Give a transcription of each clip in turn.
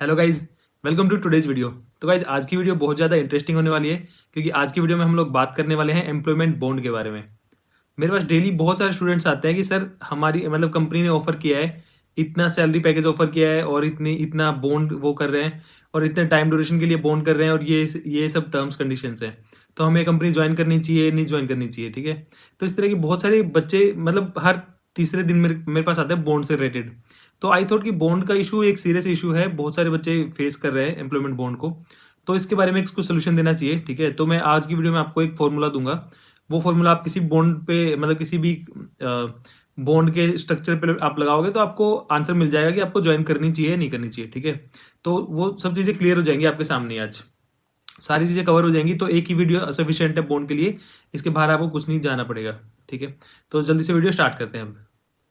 Hello guys, welcome to today's video. तो guys आज की वीडियो बहुत ज़्यादा इंटरेस्टिंग होने वाली है क्योंकि आज की वीडियो में हम लोग बात करने वाले हैं एम्प्लॉयमेंट बॉन्ड के बारे में। मेरे पास डेली बहुत सारे स्टूडेंट्स आते हैं कि सर हमारी मतलब कंपनी ने ऑफर किया है, इतना सैलरी पैकेज ऑफर किया है और इतनी इतना बॉन्ड वो कर रहे हैं और इतने टाइम ड्यूरेशन के लिए बॉन्ड कर रहे हैं और ये सब टर्म्स कंडीशंस हैं। तो हमें कंपनी ज्वाइन करनी चाहिए नहीं ज्वाइन करनी चाहिए, ठीक है। तो इस तरह के बहुत सारे बच्चे मतलब हर तीसरे दिन मेरे पास आते हैं बॉन्ड से रिलेटेड। तो आई थॉट कि बॉन्ड का इशू एक सीरियस इशू है, बहुत सारे बच्चे फेस कर रहे हैं एम्प्लॉयमेंट बॉन्ड को। तो इसके बारे में इसको सोल्यूशन देना चाहिए, ठीक है। तो मैं आज की वीडियो में आपको एक फॉर्मूला दूंगा। वो फॉर्मूला आप किसी बॉन्ड पे मतलब किसी भी बॉन्ड के स्ट्रक्चर पे आप लगाओगे तो आपको आंसर मिल जाएगा कि आपको ज्वाइन करनी चाहिए नहीं करनी चाहिए, ठीक है। तो वो सब चीज़ें क्लियर हो जाएंगी आपके सामने, आज सारी चीज़ें कवर हो जाएंगी। तो एक ही वीडियो सफिशिएंट है बॉन्ड के लिए, इसके बाहर आपको कुछ नहीं जाना पड़ेगा, ठीक है। तो जल्दी से वीडियो स्टार्ट करते हैं अब।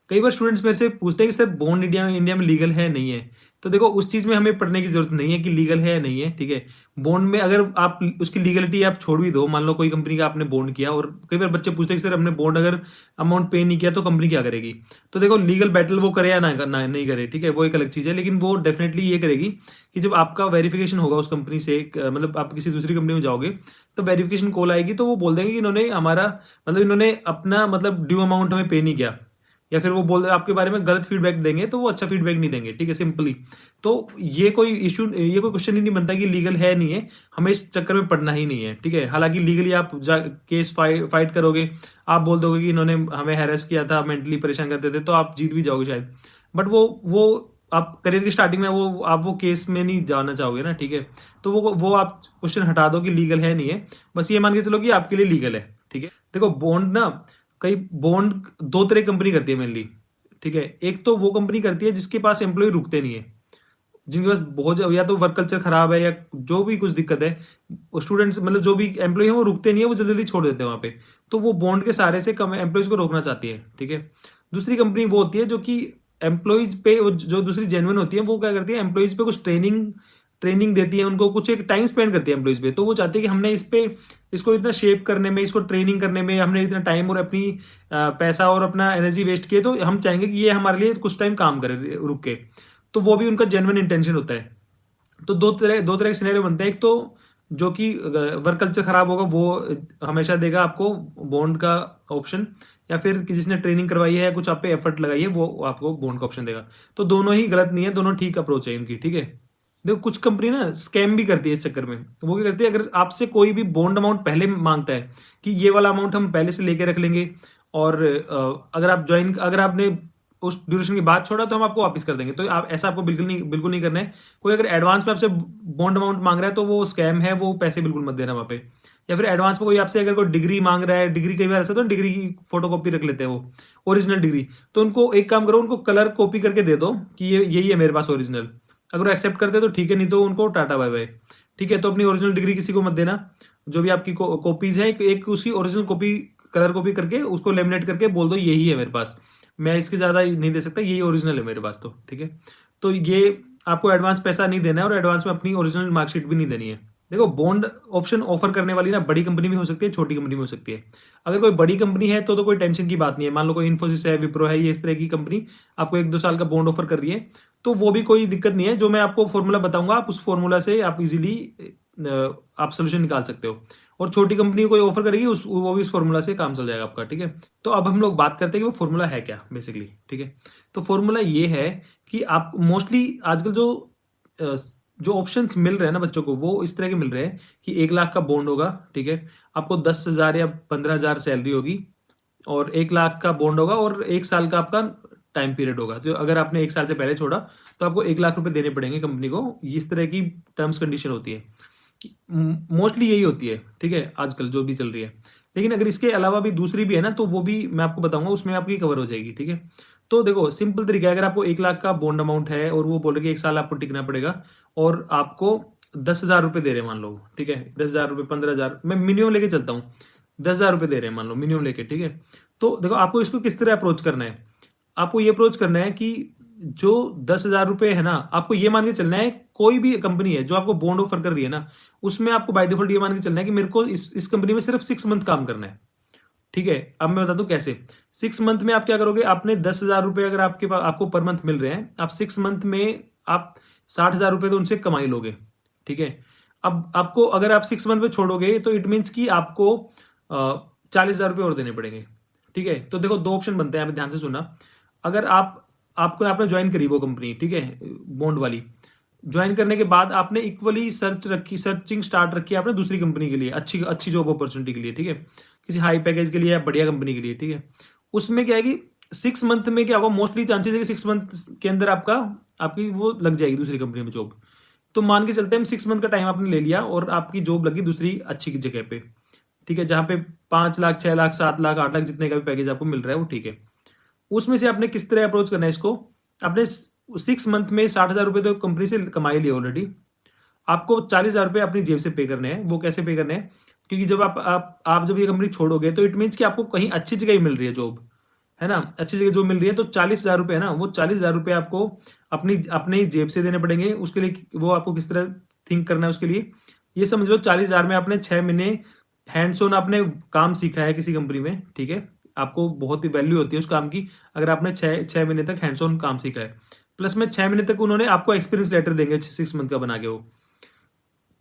कई बार स्टूडेंट्स मेरे से पूछते हैं कि सर बॉन्ड इंडिया में लीगल है नहीं है। तो देखो उस चीज़ में हमें पढ़ने की जरूरत नहीं है कि लीगल है या नहीं है, ठीक है। बॉन्ड में अगर आप उसकी लीगलिटी आप छोड़ भी दो, मान लो कोई कंपनी का आपने बॉन्ड किया और कई बार बच्चे पूछते हैं कि सर हमने बॉन्ड अगर अमाउंट पे नहीं किया तो कंपनी क्या करेगी। तो देखो लीगल बैटल वो करे या नहीं करे, ठीक है, वो एक अलग चीज़ है। लेकिन वो डेफिनेटली ये करेगी कि जब आपका वेरिफिकेशन होगा उस कंपनी से, मतलब आप किसी दूसरी कंपनी में जाओगे तो वेरिफिकेशन कॉल आएगी तो वो बोल देंगे कि इन्होंने हमारा मतलब इन्होंने अपना मतलब ड्यू अमाउंट हमें पे नहीं किया, या फिर वो बोल आपके बारे में गलत फीडबैक देंगे तो वो अच्छा फीडबैक नहीं देंगे, ठीक है, सिंपली। तो ये कोई इशू, ये कोई क्वेश्चन ही नहीं बनता कि लीगल है नहीं है, हमें इस चक्कर में पड़ना ही नहीं है, ठीक है। हालांकि लीगली आप केस फाइट करोगे, आप बोल दोगे कि इन्होंने हमें हैरेस किया था, मेंटली परेशान करते थे, तो आप जीत भी जाओगे शायद। बट वो आप करियर की स्टार्टिंग में वो केस में नहीं जाना चाहोगे ना, ठीक है। तो वो आप क्वेश्चन हटा दो कि लीगल है नहीं है, बस ये मान के चलो कि आपके लिए लीगल है, ठीक है। देखो बॉन्ड ना, कई बॉन्ड दो तरह कंपनी करती है मेनली, ठीक है। एक तो वो कंपनी करती है जिसके पास एम्प्लॉय रुकते नहीं है, जिनके पास बहुत या तो वर्क कल्चर खराब है या जो भी कुछ दिक्कत है, स्टूडेंट्स मतलब जो भी एम्प्लॉय है वो रुकते नहीं है, वो जल्दी जल्दी छोड़ देते हैं वहाँ पे। तो वो बॉन्ड के सहारे से कम एम्प्लॉयज को रोकना चाहती है, ठीक है। दूसरी कंपनी वो होती है जो कि एम्प्लॉयज पे जो दूसरी जेन्युइन होती है, वो क्या करती है एम्प्लॉयज पे कुछ ट्रेनिंग ट्रेनिंग देती है, उनको कुछ एक टाइम स्पेंड करती है एम्प्लॉयज पे। तो वो चाहती है कि हमने इस पे इसको इतना शेप करने में, इसको ट्रेनिंग करने में हमने इतना टाइम और अपनी पैसा और अपना एनर्जी वेस्ट किए, तो हम चाहेंगे कि ये हमारे लिए कुछ टाइम काम करे रुक के। तो वो भी उनका जेन्युइन इंटेंशन होता है। तो दो तरह के सिनेरियो बनते हैं। एक तो जो कि वर्क कल्चर खराब होगा वो हमेशा देगा आपको बॉन्ड का ऑप्शन, या फिर जिसने ट्रेनिंग करवाई है या कुछ आप पे एफर्ट लगाई है वो आपको बॉन्ड का ऑप्शन देगा। तो दोनों ही गलत नहीं है, दोनों ठीक अप्रोच है इनकी, ठीक है। देखो कुछ कंपनी ना स्कैम भी करती है इस चक्कर में। वो क्या करती है, अगर आपसे कोई भी बॉन्ड अमाउंट पहले मांगता है कि ये वाला अमाउंट हम पहले से लेके रख लेंगे, और अगर आपने उस ड्यूरेशन के बाद छोड़ा तो हम आपको वापस कर देंगे, तो आप ऐसा आपको बिल्कुल नहीं करना है। कोई अगर एडवांस पे आपसे बॉन्ड अमाउंट मांग रहा है तो वो स्कैम है, वो पैसे बिल्कुल मत देना वहाँ पे। या फिर एडवांस पे कोई आपसे अगर कोई डिग्री मांग रहा है, डिग्री कई बार ऐसा तो डिग्री की फोटो कॉपी रख लेते हैं वो, ओरिजिनल डिग्री। तो उनको एक काम करो, उनको कलर कॉपी करके दे दो कि ये यही है मेरे पास ओरिजिनल। अगर वो एक्सेप्ट करते तो ठीक है, नहीं तो उनको टाटा बाय बाय, ठीक है। तो अपनी ओरिजिनल डिग्री किसी को मत देना। जो भी आपकी कॉपीज है, एक उसकी ओरिजिनल कॉपी कलर कॉपी करके उसको लेमिनेट करके बोल दो यही है मेरे पास, मैं इसके ज़्यादा नहीं दे सकता, यही ओरिजिनल है मेरे पास, तो ठीक है। तो ये आपको एडवांस पैसा नहीं देना है और एडवांस में अपनी ओरिजिनल मार्कशीट भी नहीं देनी है। देखो बॉन्ड ऑप्शन ऑफर करने वाली ना बड़ी कंपनी भी हो सकती है, छोटी कंपनी भी हो सकती है। अगर कोई बड़ी कंपनी है तो कोई टेंशन की बात नहीं है। मान लो कोई इन्फोसिस है, विप्रो है, ये इस तरह की कंपनी आपको 1-2 साल का बॉन्ड ऑफर कर रही है, तो वो भी कोई दिक्कत नहीं है। जो मैं आपको फॉर्मूला बताऊंगा, आप उस फॉर्मूला से आप इजीली आप सोल्यूशन निकाल सकते हो। और छोटी कंपनी कोई ऑफर करेगी वो भी इस फॉर्मूला से काम चल जाएगा आपका, ठीक है। तो अब हम लोग बात करते हैं कि वो फॉर्मूला है क्या बेसिकली, ठीक है। तो फॉर्मूला ये है कि आप मोस्टली आजकल जो ऑप्शंस मिल रहे हैं ना बच्चों को, वो इस तरह के मिल रहे हैं कि 1 लाख का बॉन्ड होगा, ठीक है। आपको 10,000 या 15,000 सैलरी होगी, और 1 लाख का बॉन्ड होगा, और 1 साल का आपका टाइम पीरियड होगा। तो अगर आपने 1 साल से पहले छोड़ा तो आपको 1 लाख रुपए देने पड़ेंगे कंपनी को। इस तरह की टर्म्स कंडीशन होती है, मोस्टली यही होती है, ठीक है, आजकल जो भी चल रही है। लेकिन अगर इसके अलावा भी दूसरी भी है ना, तो वो भी मैं आपको बताऊंगा, उसमें आपकी कवर हो जाएगी, ठीक है। तो देखो सिंपल तरीका है, अगर आपको 1 लाख का बॉन्ड अमाउंट है और वो बोले कि 1 साल आपको टिकना पड़ेगा, और आपको 10,000 रुपये दे रहे हैं मान लो, ठीक है, 10,000 रुपये, 15,000, मैं मिनिमम लेके चलता हूँ, 10,000 रुपये दे रहे हैं मान लो मिनिमम लेके, ठीक है। तो देखो आपको इसको किस तरह अप्रोच करना है। आपको ये अप्रोच करना है कि जो 10,000 रुपये है ना, आपको ये मान के चलना है, कोई भी कंपनी है जो आपको बॉन्ड ऑफर कर रही है ना, उसमें आपको बाय डिफॉल्ट ये मान के चलना है कि मेरे को इस कंपनी में सिर्फ 6 मंथ काम करना है, ठीक है। अब मैं बता दूं कैसे। 6 मंथ में आप क्या करोगे, आपने 10,000 रुपये अगर आपको पर मंथ मिल रहे हैं, आप 6 मंथ में आप 60,000 रुपये तो उनसे कमाई लोगे, ठीक है। अब आपको अगर आप 6 मंथ में छोड़ोगे तो इट मीन्स कि आपको 40,000 रुपये और देने पड़ेंगे, ठीक है। तो देखो 2 ऑप्शन बनते हैं, यहाँ पे ध्यान से सुनना। अगर आपने ज्वाइन करी वो कंपनी, ठीक है, बॉन्ड वाली, ज्वाइन करने के बाद आपने इक्वली सर्चिंग स्टार्ट रखी है आपने दूसरी कंपनी के लिए, अच्छी अच्छी जॉब अपॉर्चुनिटी के लिए, ठीक है, किसी हाई पैकेज के लिए या बढ़िया कंपनी के लिए, ठीक है। उसमें क्या है कि 6 मंथ में क्या होगा, मोस्टली चांसेस है कि 6 मंथ के अंदर आपकी वो लग जाएगी दूसरी कंपनी में जॉब। तो मान के चलते हैं 6 मंथ का टाइम आपने ले लिया और आपकी जॉब लगी दूसरी अच्छी जगह पे, ठीक है, जहाँ पे 5 लाख, 6 लाख, 7 लाख, 8 लाख जितने का भी पैकेज आपको मिल रहा है वो ठीक है। उसमें से आपने किस तरह अप्रोच करना है इसको। आपने 6 मंथ में 60,000 रुपये तो कंपनी से कमाई लिए ऑलरेडी, आपको 40,000 रुपये अपनी जेब से पे करने हैं। वो कैसे पे करने हैं, क्योंकि जब आप जब ये कंपनी छोड़ोगे तो इट मीन्स कि आपको कहीं अच्छी जगह ही मिल रही है जॉब, है ना, अच्छी जगह जॉब मिल रही है। तो 40,000 रुपये है ना, वो 40,000 रुपये आपको अपनी जेब से देने पड़ेंगे। उसके लिए वो आपको किस तरह थिंक करना है, उसके लिए ये समझ लो 40,000 में आपने 6 महीने हैंड्स ऑन आपने काम सीखा है किसी कंपनी में, ठीक है। आपको बहुत ही वैल्यू होती है उस काम की अगर आपने 6 महीने तक हैंड्स ऑन काम सीखा है। प्लस में 6 महीने तक उन्होंने आपको एक्सपीरियंस लेटर देंगे 6 मंथ का बना के। वो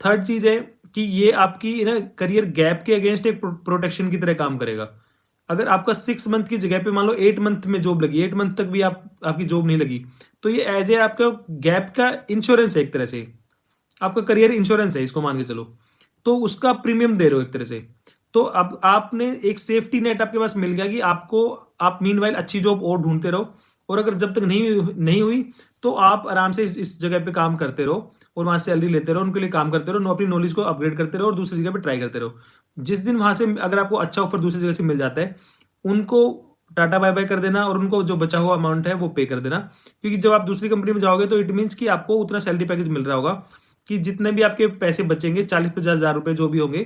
थर्ड चीज है कि ये आपकी ना करियर गैप के अगेंस्ट एक प्रोटेक्शन की तरह काम करेगा। अगर आपका 6 मंथ की जगह पे मान लो 8 मंथ में जॉब लगी, 8 मंथ तक भी आपकी जॉब नहीं लगी, तो ये एज ए आपका गैप का इंश्योरेंस है, एक तरह से आपका करियर इंश्योरेंस है, इसको मान के चलो। तो उसका प्रीमियम दे रहे हो एक तरह से। तो अब आपने एक सेफ्टी नेट आपके पास मिल गया कि आप मीनवाइल अच्छी जॉब और ढूंढते रहो, और अगर जब तक नहीं हुई तो आप आराम से इस जगह पे काम करते रहो और वहां से सैलरी लेते रहो, उनके लिए काम करते रहो, अपनी नॉलेज को अपग्रेड करते रहो और दूसरी जगह पे ट्राई करते रहो। जिस दिन वहां से अगर आपको अच्छा ऑफर दूसरी जगह से मिल जाता है, उनको टाटा बाय बाय कर देना और उनको जो बचा हुआ अमाउंट है वो पे कर देना। क्योंकि जब आप दूसरी कंपनी में जाओगे तो इट मीन्स कि आपको उतना सैलरी पैकेज मिल रहा होगा कि जितने भी आपके पैसे बचेंगे 40-50 हज़ार रुपए जो भी होंगे,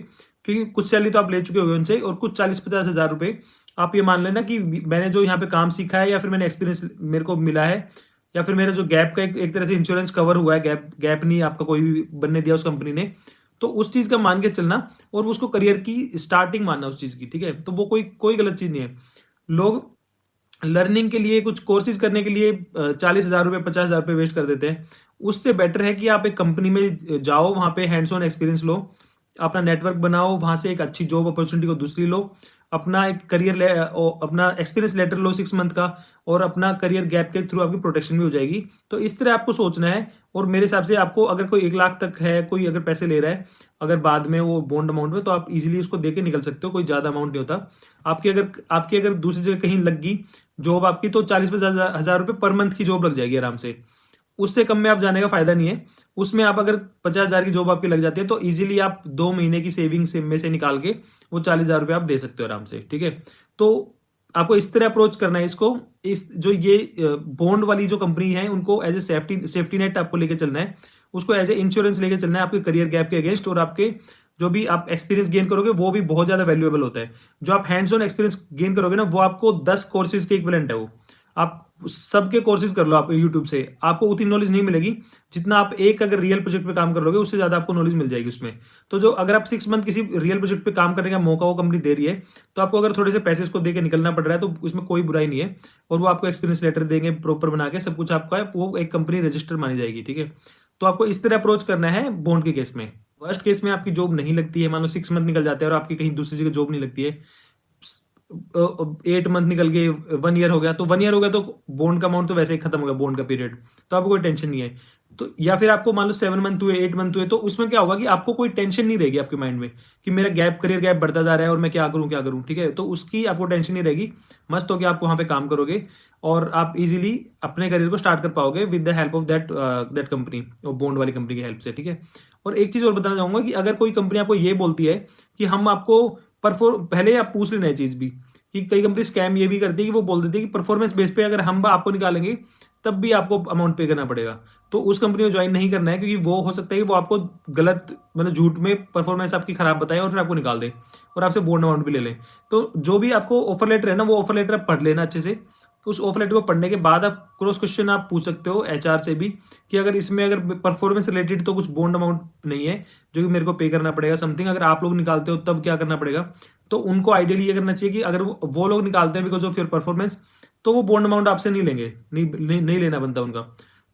क्योंकि कुछ सैलरी तो आप ले चुके होंगे उनसे, और कुछ 40-50 हज़ार रुपए आप ये मान लेना कि मैंने जो यहाँ पे काम सीखा है या फिर मैंने एक्सपीरियंस मेरे को मिला है या फिर मेरा जो गैप का एक तरह से इंश्योरेंस कवर हुआ है, गैप नहीं आपका कोई भी बनने दिया उस कंपनी ने, तो उस चीज का मान के चलना और उसको करियर की स्टार्टिंग मानना उस चीज की, ठीक है। तो वो कोई गलत चीज नहीं है। लोग लर्निंग के लिए कुछ कोर्सेज करने के लिए 40,000 रुपये, 50,000 रुपये वेस्ट कर देते हैं। उससे बेटर है कि आप एक कंपनी में जाओ, वहां पे हैंड्स ऑन एक्सपीरियंस लो, अपना नेटवर्क बनाओ, वहां से एक अच्छी जॉब अपॉर्चुनिटी को दूसरी लो, अपना एक अपना एक्सपीरियंस लेटर लो 6 मंथ का, और अपना करियर गैप के थ्रू आपकी प्रोटेक्शन भी हो जाएगी। तो इस तरह आपको सोचना है। और मेरे हिसाब से आपको अगर कोई 1 लाख तक है, कोई अगर पैसे ले रहा है अगर बाद में वो बॉन्ड अमाउंट में, तो आप इजीली उसको दे के निकल सकते हो, कोई ज्यादा अमाउंट नहीं होता। आपकी अगर दूसरी जगह कहीं लग गई जॉब आपकी, तो 40-50 हज़ार रुपये पर मंथ की जॉब लग जाएगी आराम से। उससे कम में आप जाने का फायदा नहीं है। उसमें आप अगर 50,000 की जॉब आपकी लग जाती है तो इजीली आप 2 महीने की सेविंग में से निकाल के वो 40,000 रुपये आप दे सकते हो आराम से, ठीक है। तो आपको इस तरह अप्रोच करना है इसको। इस जो ये बॉन्ड वाली जो कंपनी है उनको एज ए सेफ्टी नेट आपको लेके चलना है, उसको एज ए इंश्योरेंस लेके चलना है आपके करियर गैप के अगेंस्ट। और आपके जो भी आप एक्सपीरियंस गेन करोगे वो भी बहुत ज्यादा वैल्यूएबल होता है। जो आप हैंड्स ऑन एक्सपीरियंस गेन करोगे ना, वो आपको 10 कोर्सेज के इक्विवेलेंट है। वो आप सबके कोर्सेज कर लो आप यूट्यूब से, आपको उतनी नॉलेज नहीं मिलेगी जितना आप एक अगर रियल प्रोजेक्ट पे काम कर लोगे, उससे ज्यादा आपको नॉलेज मिल जाएगी उसमें। तो जो अगर आप 6 मंथ किसी रियल प्रोजेक्ट पे काम करने का मौका वो कंपनी दे रही है, तो आपको अगर थोड़े से पैसे उसको देके निकलना पड़ रहा है तो उसमें कोई बुराई नहीं है। और वो आपको एक्सपीरियंस लेटर देंगे प्रॉपर बना के, सब कुछ आपका है, वो एक कंपनी रजिस्टर मानी जाएगी, ठीक है। तो आपको इस तरह अप्रोच करना है बॉन्ड के केस में। वर्स्ट केस में आपकी जॉब नहीं लगती है, मान लो 6 मंथ निकल जाते हैं और आपकी कहीं दूसरी जगह जॉब नहीं लगती है, 8 मंथ निकल गए, 1 ईयर हो गया, तो 1 ईयर हो गया तो बॉन्ड का अमाउंट तो वैसे ही खत्म हो गया, बॉन्ड का पीरियड, तो आपको कोई टेंशन नहीं है। तो या फिर आपको मान लो 7 मंथ हुए, 8 मंथ हुए, तो उसमें क्या होगा कि आपको कोई टेंशन नहीं रहेगी आपके माइंड में कि मेरा करियर गैप बढ़ता जा रहा है और मैं क्या करूं, ठीक है। तो उसकी आपको टेंशन नहीं रहेगी। मस्त होकर आप वहां पे काम करोगे और आप इजीली अपने करियर को स्टार्ट कर पाओगे with the help of that company, और बॉन्ड वाली कंपनी की हेल्प से, ठीक है। और एक चीज और बताना चाहूंगा कि अगर कोई कंपनी आपको ये बोलती है कि हम आपको पहले आप पूछ लेना है चीज भी, कि कई कंपनी स्कैम ये भी करती है कि वो बोल देती है कि परफॉर्मेंस बेस पे अगर हम आपको निकालेंगे तब भी आपको अमाउंट पे करना पड़ेगा। तो उस कंपनी में ज्वाइन नहीं करना है, क्योंकि वो हो सकता है कि वो आपको गलत मतलब झूठ में परफॉर्मेंस आपकी खराब बताए और फिर आपको निकाल दे और आपसे बॉन्ड अमाउंट भी ले लें। तो जो भी आपको ऑफर लेटर है ना, वो ऑफर लेटर आप पढ़ लेना अच्छे से। उस ऑफर लेटर को पढ़ने के बाद आप क्रॉस क्वेश्चन आप पूछ सकते हो एचआर से भी, कि अगर इसमें अगर परफॉर्मेंस रिलेटेड तो कुछ बॉन्ड अमाउंट नहीं है जो कि मेरे को पे करना पड़ेगा समथिंग, अगर आप लोग निकालते हो तब क्या करना पड़ेगा। तो उनको आइडियली ये करना चाहिए कि अगर वो लोग निकालते हैं बिकॉज ऑफ योर परफॉर्मेंस, तो वो बॉन्ड अमाउंट आपसे नहीं लेंगे, नहीं लेना बनता उनका।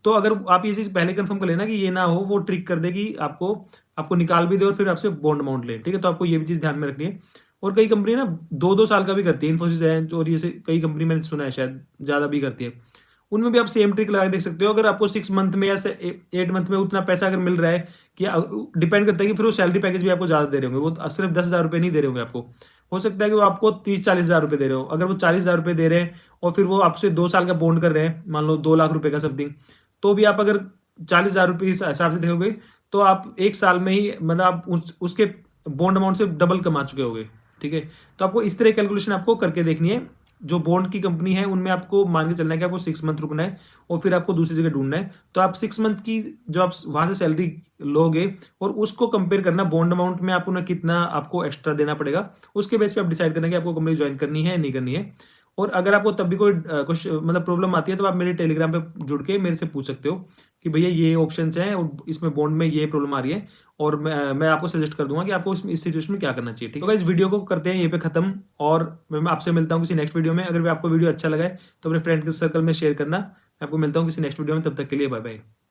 तो अगर आप ये चीज़ पहले कंफर्म कर लेना कि ये ना हो वो ट्रिक कर दे कि आपको आपको निकाल भी दे और फिर आपसे बॉन्ड अमाउंट ले, ठीक है? तो आपको ये भी चीज़ ध्यान में रखनी है। और कई कंपनी ना 2-2 साल का भी करती है, इन्फोसिस है और ये से कई कंपनी मैंने सुना है शायद ज़्यादा भी करती है। उनमें भी आप सेम ट्रिक लगा के देख सकते हो। अगर आपको 6 मंथ में या 8 मंथ में उतना पैसा अगर मिल रहा है कि डिपेंड करता है कि फिर वो सैलरी पैकेज भी आपको ज़्यादा दे रहे होंगे, वो सिर्फ 10,000 रुपये नहीं दे रहे होंगे आपको। हो सकता है कि वो आपको 30-40 हज़ार रुपये दे रहे हो। अगर वो 40 हज़ार रुपये दे रहे हैं और फिर वो आपसे 2 साल का बॉन्ड कर रहे हैं, मान लो 2 लाख रुपए का समथिंग, तो भी आप अगर 40 हज़ार रुपये इस हिसाब से देखोगे तो आप 1 साल में ही मतलब आप उसके बॉन्ड अमाउंट से डबल कमा चुके होगे, ठीक है? तो आपको इस तरह कैलकुलेशन आपको करके देखनी है। जो बॉन्ड की कंपनी है उनमें आपको मान के चलना है कि आपको 6 मंथ रुकना है और फिर आपको दूसरी जगह ढूंढना है। तो आप 6 मंथ की जो आप वहां से सैलरी लोगे और उसको कंपेयर करना बॉन्ड अमाउंट में आपको ना कितना आपको एक्स्ट्रा देना पड़ेगा, उसके बेस पे आप डिसाइड करना कि आपको कंपनी ज्वाइन करनी है या नहीं करनी है। और अगर आपको तब भी कोई कुछ मतलब प्रॉब्लम आती है तो आप मेरे टेलीग्राम पे जुड़ के मेरे से पूछ सकते हो कि भैया ये ऑप्शंस हैं और इसमें बॉन्ड में ये प्रॉब्लम आ रही है, और मैं आपको सजेस्ट कर दूंगा कि आपको इस सिचुएशन में क्या करना चाहिए, ठीक है? तो इस वीडियो को करते हैं यहीं पे खत्म, और मैं आपसे मिलता हूँ किसी नेक्स्ट वीडियो में। अगर आपको वीडियो अच्छा लगा है तो अपने फ्रेंड के सर्कल में शेयर करना। मैं आपको मिलता हूँ किसी नेक्स्ट वीडियो में, तब तक के लिए बाय बाय।